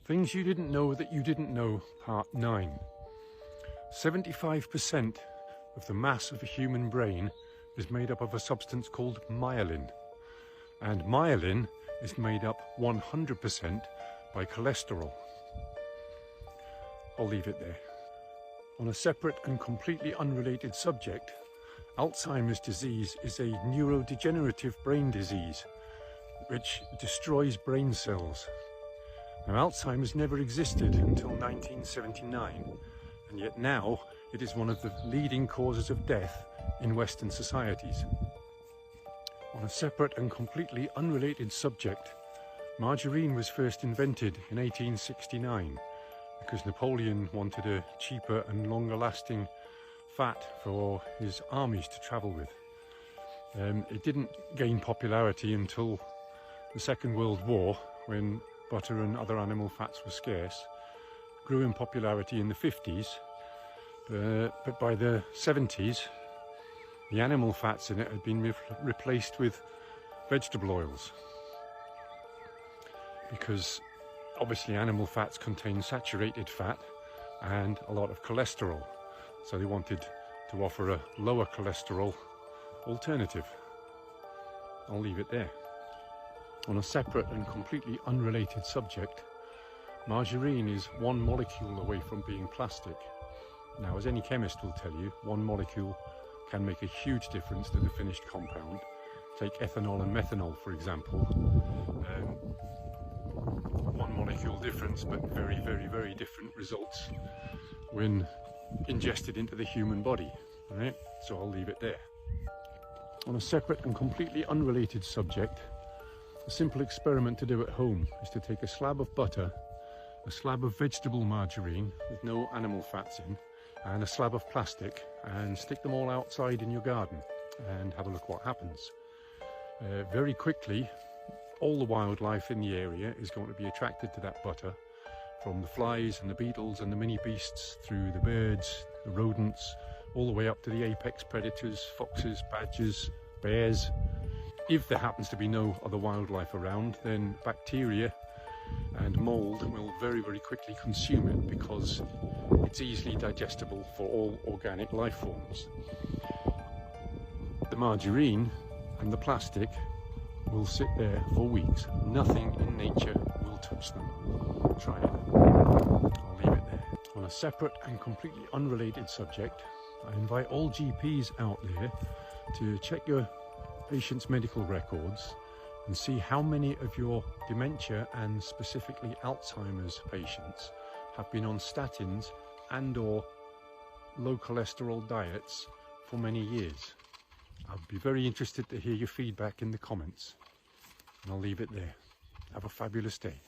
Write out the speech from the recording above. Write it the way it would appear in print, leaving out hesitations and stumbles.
Things you didn't know that you didn't know, part 9. 75% of the mass of a human brain is made up of a substance called myelin. And myelin is made up 100% by cholesterol. I'll leave it there. On a separate and completely unrelated subject, Alzheimer's disease is a neurodegenerative brain disease which destroys brain cells. Now, Alzheimer's never existed until 1979, and yet now it is one of the leading causes of death in Western societies. On a separate and completely unrelated subject, margarine was first invented in 1869 because Napoleon wanted a cheaper and longer lasting fat for his armies to travel with. It didn't gain popularity until the Second World War, when butter and other animal fats were scarce. Grew in popularity in the 50s, but by the 70s the animal fats in it had been replaced with vegetable oils, because obviously animal fats contain saturated fat and a lot of cholesterol, so they wanted to offer a lower cholesterol alternative. I'll leave it there. On a separate and completely unrelated subject, margarine is one molecule away from being plastic. Now, as any chemist will tell you, one molecule can make a huge difference to the finished compound. Take ethanol and methanol, for example. One molecule difference, but very, very, very different results when ingested into the human body. Right? So I'll leave it there. On a separate and completely unrelated subject, a simple experiment to do at home is to take a slab of butter, a slab of vegetable margarine with no animal fats in, and a slab of plastic, and stick them all outside in your garden and have a look what happens. Very quickly, all the wildlife in the area is going to be attracted to that butter, from the flies and the beetles and the mini beasts, through the birds, the rodents, all the way up to the apex predators, foxes, badgers, bears. If there happens to be no other wildlife around, then bacteria and mold will very, very quickly consume it, because it's easily digestible for all organic life forms. The margarine and the plastic will sit there for weeks. Nothing in nature will touch them. Try it. I'll leave it there. On a separate and completely unrelated subject, I invite all GPs out there to check your patients' medical records and see how many of your dementia and specifically Alzheimer's patients have been on statins and or low cholesterol diets for many years. I'd be very interested to hear your feedback in the comments, and I'll leave it there. Have a fabulous day.